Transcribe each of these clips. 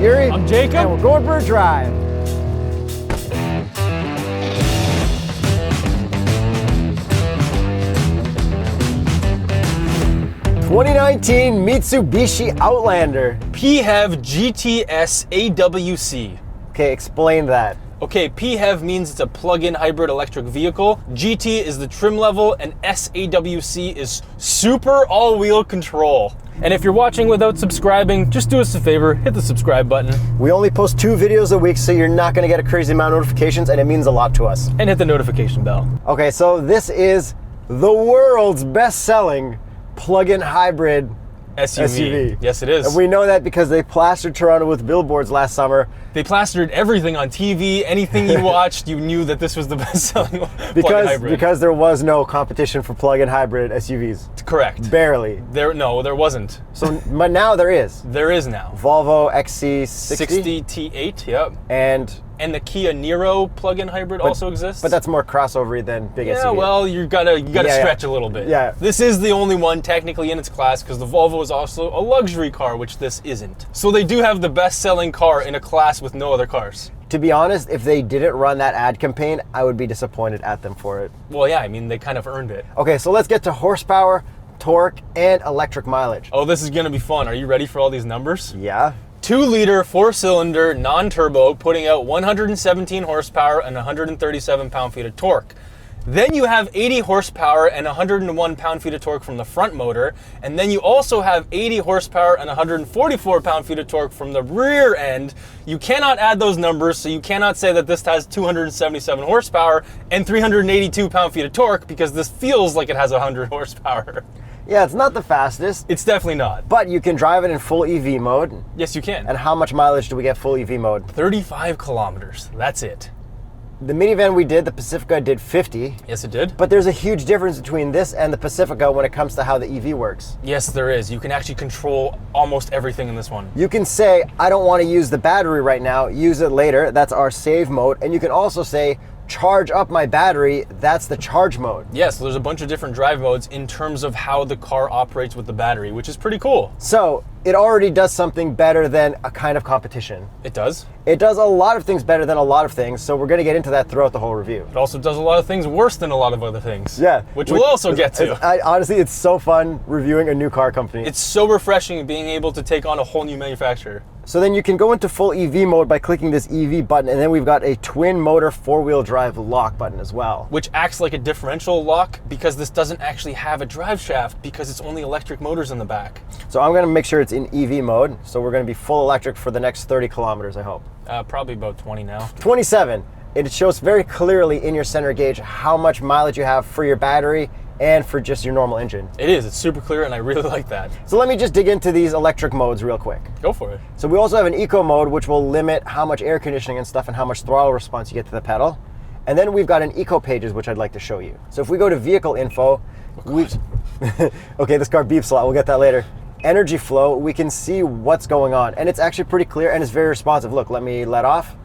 Yuri. I'm Jacob. And we're going for a drive. '19 Mitsubishi Outlander PHEV GTS AWC. Okay, explain that. Okay, PHEV means it's a plug-in hybrid electric vehicle. GT is the trim level, and SAWC is super all-wheel control. And if you're watching without subscribing, just do us a favor, hit the subscribe button. We only post 2 videos a week, so you're not going to get a crazy amount of notifications, and it means a lot to us. And hit the notification bell. Okay, so this is the world's best-selling plug-in hybrid SUV. Yes, it is. And we know that because they plastered Toronto with billboards last summer. They plastered everything on TV. Anything you watched, you knew that this was the best-selling plug-in hybrid. Because there was no competition for plug-in hybrid SUVs. Correct. Barely. No, there wasn't. So, but now there is. There is now. Volvo XC60. 60 T8, yep. And the Kia Niro plug-in hybrid also exists. But that's more crossover than big SUV. Yeah, well, you gotta stretch a little bit. Yeah. This is the only one technically in its class because the Volvo is also a luxury car, which this isn't. So they do have the best-selling car in a class with no other cars. To be honest, if they didn't run that ad campaign, I would be disappointed at them for it. Well, yeah, I mean, they kind of earned it. Okay, so let's get to horsepower, torque, and electric mileage. Oh, this is gonna be fun. Are you ready for all these numbers? Yeah. 2-liter, 4-cylinder, non-turbo, putting out 117 horsepower and 137 pound-feet of torque. Then you have 80 horsepower and 101 pound-feet of torque from the front motor, and then you also have 80 horsepower and 144 pound-feet of torque from the rear end. You cannot add those numbers, so you cannot say that this has 277 horsepower and 382 pound-feet of torque because this feels like it has 100 horsepower. Yeah, it's not the fastest. It's definitely not. But you can drive it in full EV mode. Yes, you can. And how much mileage do we get full EV mode? 35 kilometers. That's it. The minivan we did, the Pacifica, did 50. Yes, it did. But there's a huge difference between this and the Pacifica when it comes to how the EV works. Yes, there is. You can actually control almost everything in this one. You can say, I don't want to use the battery right now, use it later. That's our save mode. And you can also say, charge up my battery, that's the charge mode. Yes, there's a bunch of different drive modes in terms of how the car operates with the battery, which is pretty cool. So it already does something better than a kind of competition. It does? It does a lot of things better than a lot of things, so we're going to get into that throughout the whole review. It also does a lot of things worse than a lot of other things. Yeah. Which we'll also get to. Honestly, it's so fun reviewing a new car company. It's so refreshing being able to take on a whole new manufacturer. So then you can go into full EV mode by clicking this EV button, and then we've got a twin motor 4-wheel drive lock button as well. Which acts like a differential lock because this doesn't actually have a drive shaft because it's only electric motors in the back. So I'm going to make sure it's in EV mode, so we're going to be full electric for the next 30 kilometers, I hope. Probably about 20 now. 27. It shows very clearly in your center gauge how much mileage you have for your battery and for just your normal engine. It is. It's super clear, and I really like that. So let me just dig into these electric modes real quick. Go for it. So we also have an eco mode, which will limit how much air conditioning and stuff and how much throttle response you get to the pedal. And then we've got an eco pages, which I'd like to show you. So if we go to vehicle info, okay, this car beeps a lot. We'll get that later. Energy flow, we can see what's going on. And it's actually pretty clear and it's very responsive. Look, let me let off.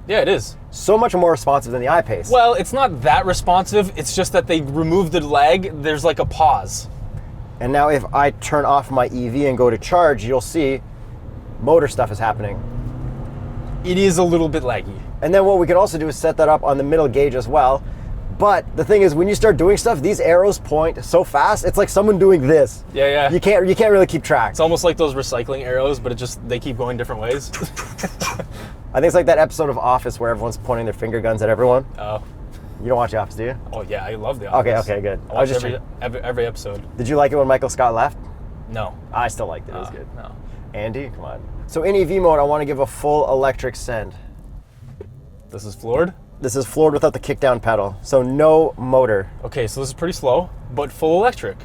Yeah, it is. So much more responsive than the I-Pace. Well, it's not that responsive. It's just that they removed the lag. There's like a pause. And now if I turn off my EV and go to charge, you'll see motor stuff is happening. It is a little bit laggy. And then what we can also do is set that up on the middle gauge as well. But the thing is, when you start doing stuff, these arrows point so fast. It's like someone doing this. Yeah, yeah. You can't really keep track. It's almost like those recycling arrows, but they keep going different ways. I think it's like that episode of Office where everyone's pointing their finger guns at everyone. Oh. You don't watch The Office, do you? Oh yeah, I love The Office. Okay, good. I watch every episode. Did you like it when Michael Scott left? No. I still liked it. It was good. No. Andy, come on. So in EV mode, I want to give a full electric send. This is floored? This is floored without the kickdown pedal, so no motor. Okay, so this is pretty slow, but full electric.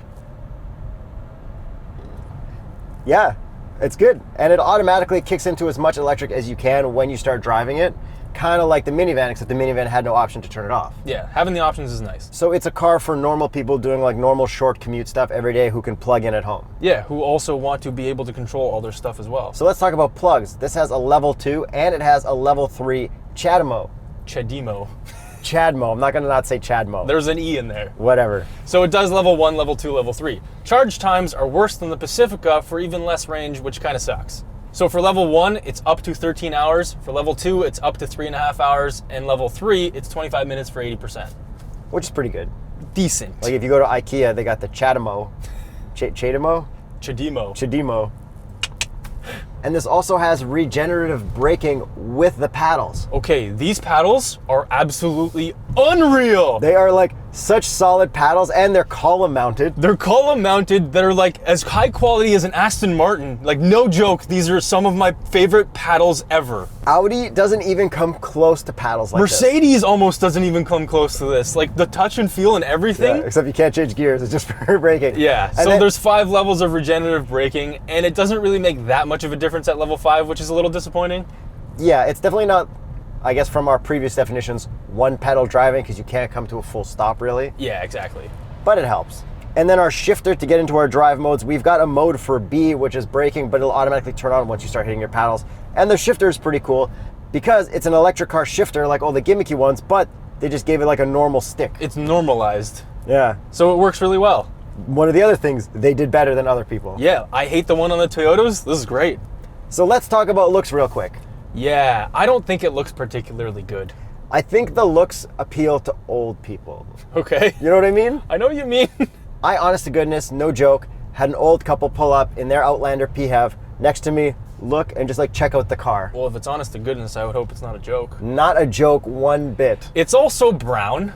Yeah, it's good. And it automatically kicks into as much electric as you can when you start driving it. Kind of like the minivan, except the minivan had no option to turn it off. Yeah, having the options is nice. So it's a car for normal people doing like normal short commute stuff every day who can plug in at home. Yeah, who also want to be able to control all their stuff as well. So let's talk about plugs. This has a level 2 and it has a level 3 CHAdeMO. CHAdeMO. I'm not going to not say CHAdeMO. There's an E in there. Whatever. So it does level 1, level 2, level 3. Charge times are worse than the Pacifica for even less range, which kind of sucks. So for level 1, it's up to 13 hours. For level 2, it's up to 3.5 hours. And level 3, it's 25 minutes for 80%. Which is pretty good. Decent. Like if you go to IKEA, they got the Chademo. Chademo. And this also has regenerative braking with the paddles. Okay, these paddles are absolutely unreal. They are like such solid paddles, and they're column mounted. They're column mounted that are like as high quality as an Aston Martin. Like no joke, these are some of my favorite paddles ever. Audi doesn't even come close to paddles like this. Mercedes almost doesn't even come close to this. Like the touch and feel and everything. Yeah, except you can't change gears, it's just for braking. Yeah, And so then- there's 5 levels of regenerative braking, and it doesn't really make that much of a difference at level 5, which is a little disappointing. Yeah, it's definitely not, I guess from our previous definitions, one pedal driving, because you can't come to a full stop really. Yeah, exactly. But it helps. And then our shifter to get into our drive modes, we've got a mode for B, which is braking, but it'll automatically turn on once you start hitting your paddles. And the shifter is pretty cool because it's an electric car shifter like all the gimmicky ones, but they just gave it like a normal stick. It's normalized, Yeah. so it works really well. One of the other things they did better than other people. Yeah, I hate the one on the Toyotas. This is great. So let's talk about looks real quick. Yeah, I don't think it looks particularly good. I think the looks appeal to old people. Okay. You know what I mean? I know what you mean. I, honest to goodness, no joke, had an old couple pull up in their Outlander PHEV next to me, look, and just like check out the car. Well, if it's honest to goodness, I would hope it's not a joke. Not a joke one bit. It's also brown.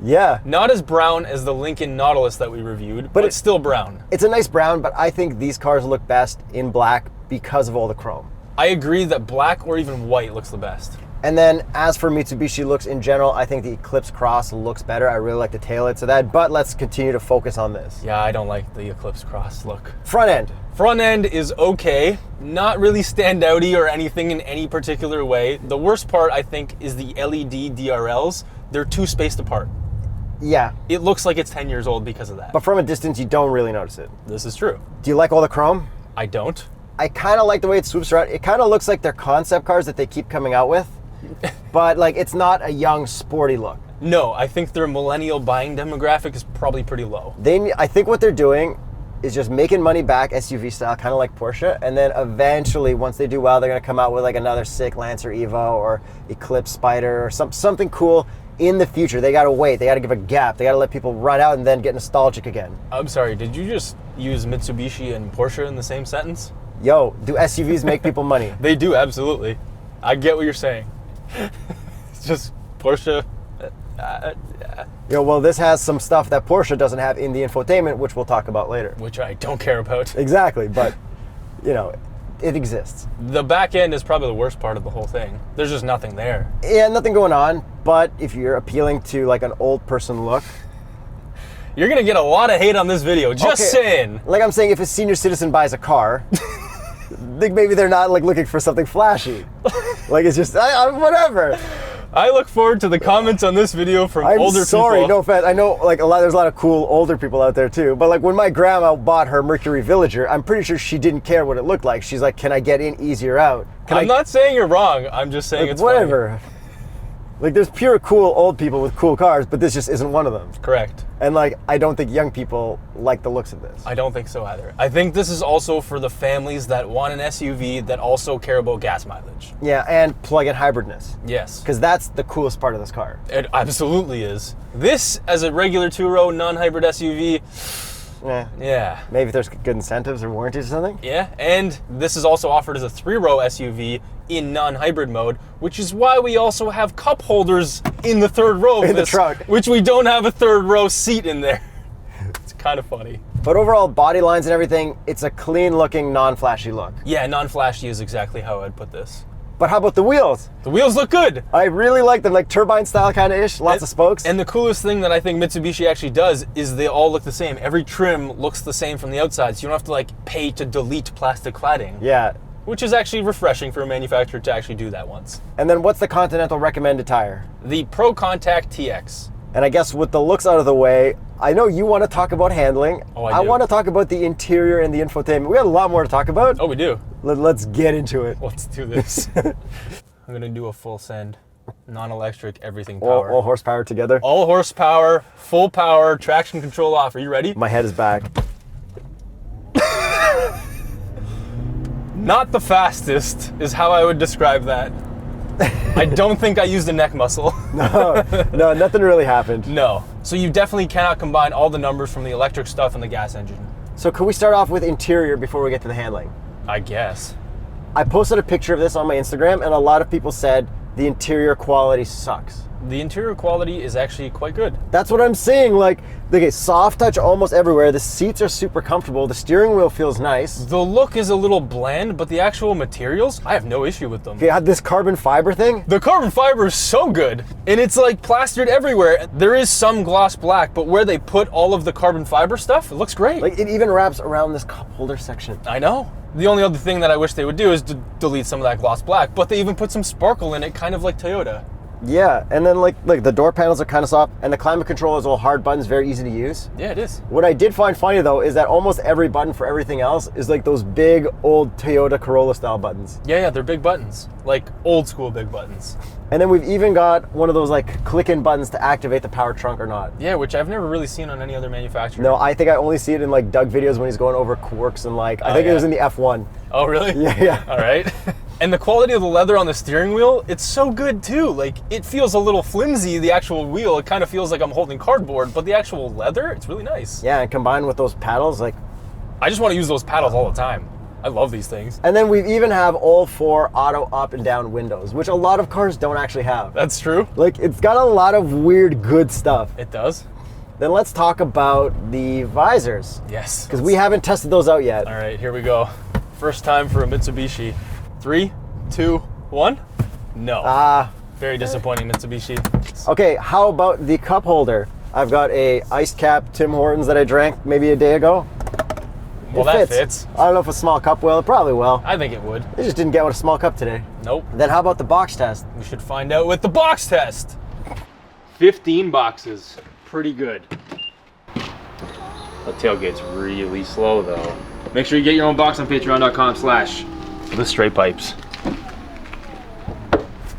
Yeah. Not as brown as the Lincoln Nautilus that we reviewed, but it's still brown. It's a nice brown, but I think these cars look best in black because of all the chrome. I agree that black or even white looks the best. And then as for Mitsubishi looks in general, I think the Eclipse Cross looks better. I really like the taillights of that, but let's continue to focus on this. Yeah, I don't like the Eclipse Cross look. Front end. Front end is okay, not really standouty or anything in any particular way. The worst part, I think, is the LED DRLs. They're too spaced apart. Yeah, It looks like it's 10 years old because of that. but from a distance, you don't really notice it. This is true. Do you like all the chrome? I don't. I kind of like the way it swoops around. It kind of looks like their concept cars that they keep coming out with, but like it's not a young, sporty look. No, I think their millennial buying demographic is probably pretty low. I think what they're doing is just making money back SUV style, kind of like Porsche, and then eventually, once they do well, they're gonna come out with like another sick Lancer Evo or Eclipse Spider or something cool in the future. They gotta wait. They gotta give a gap. They gotta let people run out and then get nostalgic again. I'm sorry, did you just use Mitsubishi and Porsche in the same sentence? Yo, do SUVs make people money? They do, absolutely. I get what you're saying. It's just Porsche. Yo, well, this has some stuff that Porsche doesn't have in the infotainment, which we'll talk about later. Which I don't care about. Exactly, but you know, it exists. The back end is probably the worst part of the whole thing. There's just nothing there. Yeah, nothing going on, but if you're appealing to like an old person look, You're gonna get a lot of hate on this video, just Okay. saying. Like I'm saying, if a senior citizen buys a car, think maybe they're not like looking for something flashy. Like it's just whatever. I look forward to the comments on this video from I'm older sorry, people. no offense. I know like there's a lot of cool older people out there too. But like when my grandma bought her Mercury Villager, I'm pretty sure she didn't care what it looked like. She's like, "Can I get in easier out?" I'm not saying you're wrong. I'm just saying like, it's funny. whatever. Like there's pure cool old people with cool cars, but this just isn't one of them. Correct. And like I don't think young people like the looks of this. I don't think so either. I think this is also for the families that want an SUV that also care about gas mileage. Yeah, and plug-in hybridness, Yes. because that's the coolest part of this car. It absolutely is. This, as a regular two-row non-hybrid SUV, yeah. Maybe if there's good incentives or warranties or something. Yeah, and this is also offered as a three-row SUV in non-hybrid mode, which is why we also have cup holders in the third row of In the this, trunk. which we don't have a third row seat in there. It's kind of funny. But overall, body lines and everything, it's a clean-looking, non-flashy look. Yeah, non-flashy is exactly how I'd put this. But how about the wheels? The wheels look good. I really like them, like turbine style kind of ish, lots of spokes. And the coolest thing that I think Mitsubishi actually does is they all look the same. Every trim looks the same from the outside, so you don't have to like pay to delete plastic cladding. Yeah. Which is actually refreshing for a manufacturer to actually do that once. And then what's the Continental recommended tire? The Pro Contact TX. And I guess with the looks out of the way, I know you want to talk about handling. Oh, I do. want to talk about the interior and the infotainment. We got a lot more to talk about. Oh, we do. Let's get into it. Let's do this. I'm gonna do a full send, non-electric, everything power. All horsepower together. All horsepower, full power, traction control off. Are you ready? My head is back. Not the fastest is how I would describe that. I don't think I used a neck muscle. No, nothing really happened. No. So you definitely cannot combine all the numbers from the electric stuff and the gas engine. So can we start off with interior before we get to the handling? I guess. I posted a picture of this on my Instagram, and a lot of people said the interior quality sucks. The interior quality is actually quite good. That's what I'm saying. Like, okay, soft touch almost everywhere. The seats are super comfortable. The steering wheel feels nice. The look is a little bland, but the actual materials, I have no issue with them. Okay, I had this carbon fiber thing. The carbon fiber is so good, and it's like plastered everywhere. There is some gloss black, but where they put all of the carbon fiber stuff, it looks great. Like, it even wraps around this cup holder section. I know. The only other thing that I wish they would do is to delete some of that gloss black, but they even put some sparkle in it, kind of like Toyota. Yeah, and then like the door panels are kind of soft, and the climate control is all hard buttons, very easy to use. Yeah, it is. What I did find funny though is that almost every button for everything else is like those big old Toyota Corolla style buttons. Yeah, they're big buttons, like old school big buttons. And then we've even got one of those like click-in buttons to activate the power trunk or not. Yeah, which I've never really seen on any other manufacturer. No, I think I only see it in like Doug videos when he's going over quirks and like, I think it was in the F1. Oh, really? Yeah. All right. And the quality of the leather on the steering wheel, it's so good too. Like, it feels a little flimsy, the actual wheel. It kind of feels like I'm holding cardboard, but the actual leather, it's really nice. Yeah, and combined with those paddles, like... I just want to use those paddles all the time. I love these things. And then we even have all 4 auto up and down windows, which a lot of cars don't actually have. That's true. Like, it's got a lot of weird, good stuff. It does. Then let's talk about the visors. Yes. Because we haven't tested those out yet. All right, here we go. First time for a Mitsubishi. 3, 2, 1. No. Very disappointing, Mitsubishi. Okay, how about the cup holder? I've got a ice cap Tim Hortons that I drank maybe a day ago. Well, that fits. I don't know if a small cup will. It probably will. I think it would. They just didn't get with a small cup today. Nope. Then how about the box test? We should find out with the box test. 15 boxes. Pretty good. The tailgate's really slow though. Make sure you get your own box on patreon.com/TheStraightPipes.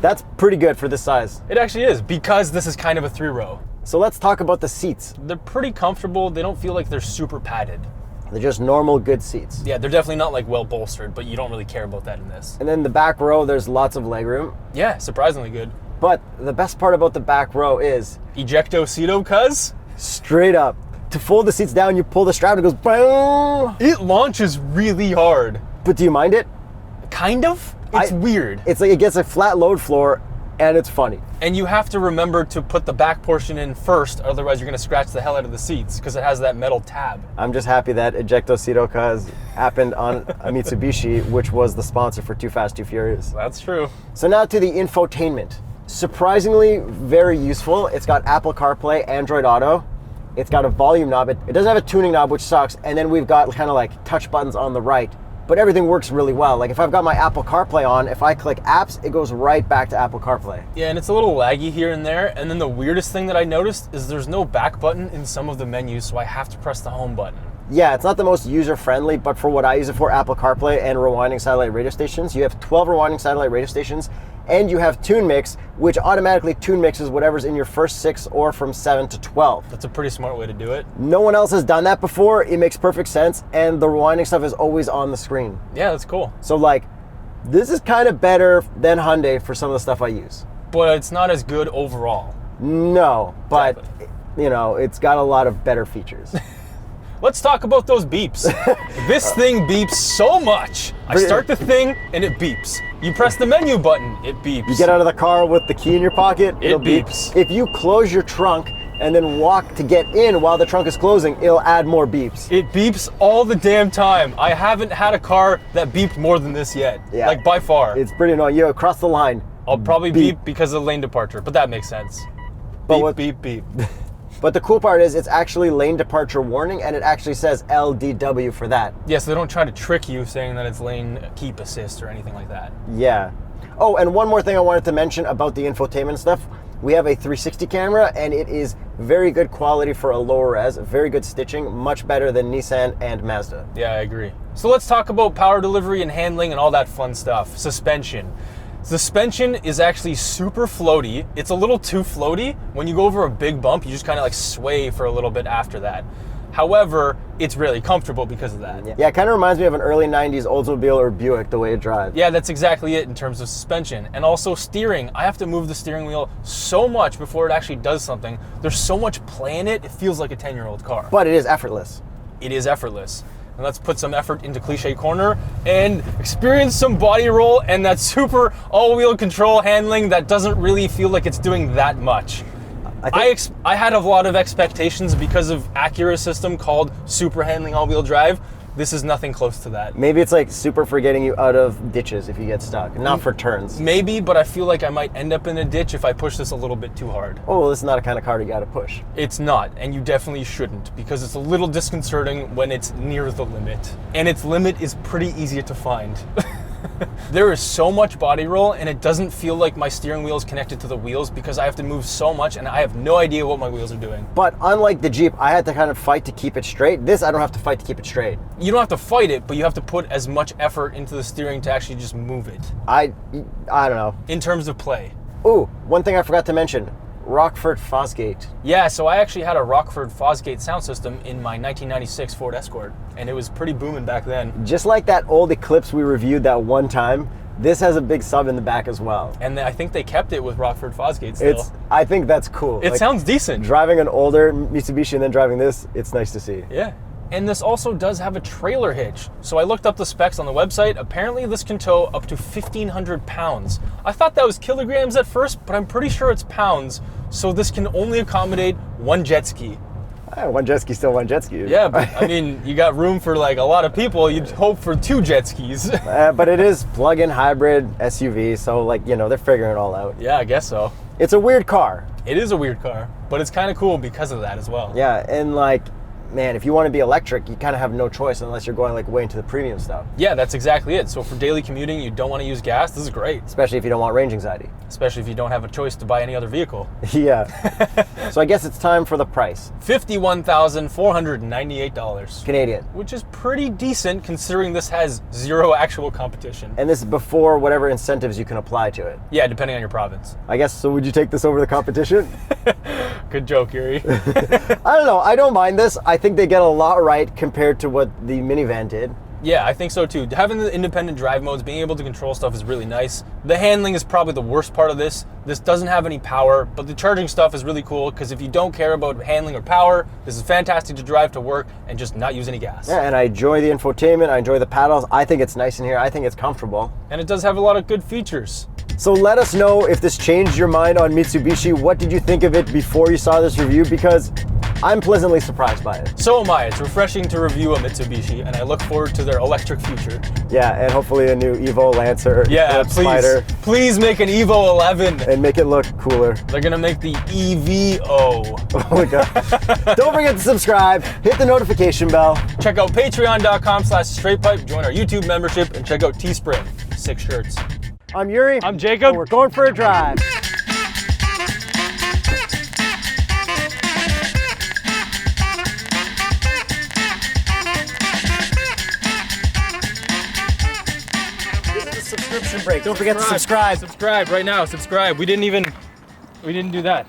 That's pretty good for this size. It actually is, because this is kind of a 3-row. So let's talk about the seats. They're pretty comfortable. They don't feel like they're super padded. They're just normal, good seats. Yeah, they're definitely not like well bolstered, but you don't really care about that in this. And then the back row, there's lots of legroom. Yeah, surprisingly good. But the best part about the back row is... Ejecto-ceto, cuz? Straight up. To fold the seats down, you pull the strap and it goes boom. It launches really hard. But do you mind it? Kind of. It's weird. It's like it gets a flat load floor and it's funny. And you have to remember to put the back portion in first, otherwise you're going to scratch the hell out of the seats because it has that metal tab. I'm just happy that Ejecto-ceto cuz happened on a Mitsubishi, which was the sponsor for Too Fast, Too Furious. That's true. So now to the infotainment. Surprisingly very useful. It's got Apple CarPlay, Android Auto. It's got a volume knob. It doesn't have a tuning knob, which sucks. And then we've got kind of like touch buttons on the right. But everything works really well. Like if I've got my Apple CarPlay on, if I click apps, it goes right back to Apple CarPlay. Yeah, and it's a little laggy here and there. And then the weirdest thing that I noticed is there's no back button in some of the menus, so I have to press the home button. Yeah, it's not the most user-friendly, but for what I use it for, Apple CarPlay and rewinding satellite radio stations, you have 12 rewinding satellite radio stations, and you have Tune Mix, which automatically tune mixes whatever's in your first 6 or from 7 to 12. That's a pretty smart way to do it. No one else has done that before. It makes perfect sense, and the rewinding stuff is always on the screen. Yeah, that's cool. So like, this is kind of better than Hyundai for some of the stuff I use. But it's not as good overall. No, but Exactly. you know, it's got a lot of better features. Let's talk about those beeps. This thing beeps so much. I start the thing and it beeps. You press the menu button, it beeps. You get out of the car with the key in your pocket, it'll beeps. Beep. If you close your trunk and then walk to get in while the trunk is closing, it'll add more beeps. It beeps all the damn time. I haven't had a car that beeped more than this yet. Yeah. Like by far. It's pretty annoying. You cross the line. I'll probably beep because of lane departure, but that makes sense. But Beep, beep, beep. But the cool part is it's actually lane departure warning, and it actually says LDW for that. Yeah, so they don't try to trick you saying that it's lane keep assist or anything like that. Yeah. Oh, and one more thing I wanted to mention about the infotainment stuff. We have a 360 camera, and it is very good quality for a lower res, very good stitching, much better than Nissan and Mazda. Yeah, I agree. So let's talk about power delivery and handling and all that fun stuff. Suspension. Suspension is actually super floaty. It's a little too floaty. When you go over a big bump, you just kind of like sway for a little bit after that. However, it's really comfortable because of that. Yeah, it kind of reminds me of an early 90s Oldsmobile or Buick, the way it drives. Yeah, that's exactly it in terms of suspension. And also steering. I have to move the steering wheel so much before it actually does something. There's so much play in it, it feels like a 10-year-old car. But it is effortless. It is effortless. And let's put some effort into Cliche Corner and experience some body roll and that super all-wheel control handling that doesn't really feel like it's doing that much. I had a lot of expectations because of Acura's system called Super Handling All-Wheel Drive. This is nothing close to that. Maybe it's like super for getting you out of ditches if you get stuck, not for turns. Maybe, but I feel like I might end up in a ditch if I push this a little bit too hard. Oh, well, this is not a kind of car you gotta push. It's not, and you definitely shouldn't, because it's a little disconcerting when it's near the limit. And its limit is pretty easy to find. There is so much body roll, and it doesn't feel like my steering wheel is connected to the wheels because I have to move so much, and I have no idea what my wheels are doing. But unlike the Jeep, I had to kind of fight to keep it straight. This, I don't have to fight to keep it straight. You don't have to fight it, but you have to put as much effort into the steering to actually just move it. I don't know. In terms of play. Ooh, one thing I forgot to mention. Rockford Fosgate. Yeah, so I actually had a Rockford Fosgate sound system in my 1996 Ford Escort, and it was pretty booming back then. Just like that old Eclipse we reviewed that one time, this has a big sub in the back as well. And I think they kept it with Rockford Fosgate still. I think that's cool. It sounds decent. Driving an older Mitsubishi and then driving this, it's nice to see. Yeah. And this also does have a trailer hitch. So I looked up the specs on the website. Apparently this can tow up to 1,500 pounds. I thought that was kilograms at first, but I'm pretty sure it's pounds. So this can only accommodate one jet ski. One jet ski, still one jet ski. Yeah, but I mean, you got room for like a lot of people. You'd hope for 2 jet skis. But it is plug-in hybrid SUV, so like, you know, they're figuring it all out. Yeah, I guess so. It's a weird car. It is a weird car, but it's kind of cool because of that as well. Yeah, and like, man, if you want to be electric, you kind of have no choice unless you're going like way into the premium stuff. Yeah, that's exactly it. So for daily commuting, you don't want to use gas. This is great. Especially if you don't want range anxiety. Especially if you don't have a choice to buy any other vehicle. Yeah. So I guess it's time for the price. $51,498. Canadian. Which is pretty decent considering this has 0 actual competition. And this is before whatever incentives you can apply to it. Yeah, depending on your province. I guess, so would you take this over the competition? Good joke, Yuri. I don't know. I don't mind this. I think they get a lot right compared to what the minivan did. Yeah, I think so too. Having the independent drive modes, being able to control stuff is really nice. The handling is probably the worst part of this. This doesn't have any power, but the charging stuff is really cool because if you don't care about handling or power, this is fantastic to drive to work and just not use any gas. Yeah, and I enjoy the infotainment. I enjoy the paddles. I think it's nice in here. I think it's comfortable. And it does have a lot of good features. So let us know if this changed your mind on Mitsubishi. What did you think of it before you saw this review? Because I'm pleasantly surprised by it. So am I. It's refreshing to review a Mitsubishi, and I look forward to their electric future. Yeah, and hopefully a new Evo Lancer. Yeah, Spider. Please make an Evo 11. And make it look cooler. They're gonna make the EVO. Oh my God. Don't forget to subscribe, hit the notification bell. Check out patreon.com/straightpipe, join our YouTube membership, and check out Teespring. 6 shirts. I'm Yuri. I'm Jacob. And we're going for a drive. This is a subscription break. Don't forget to subscribe. Subscribe right now. Subscribe. We didn't do that.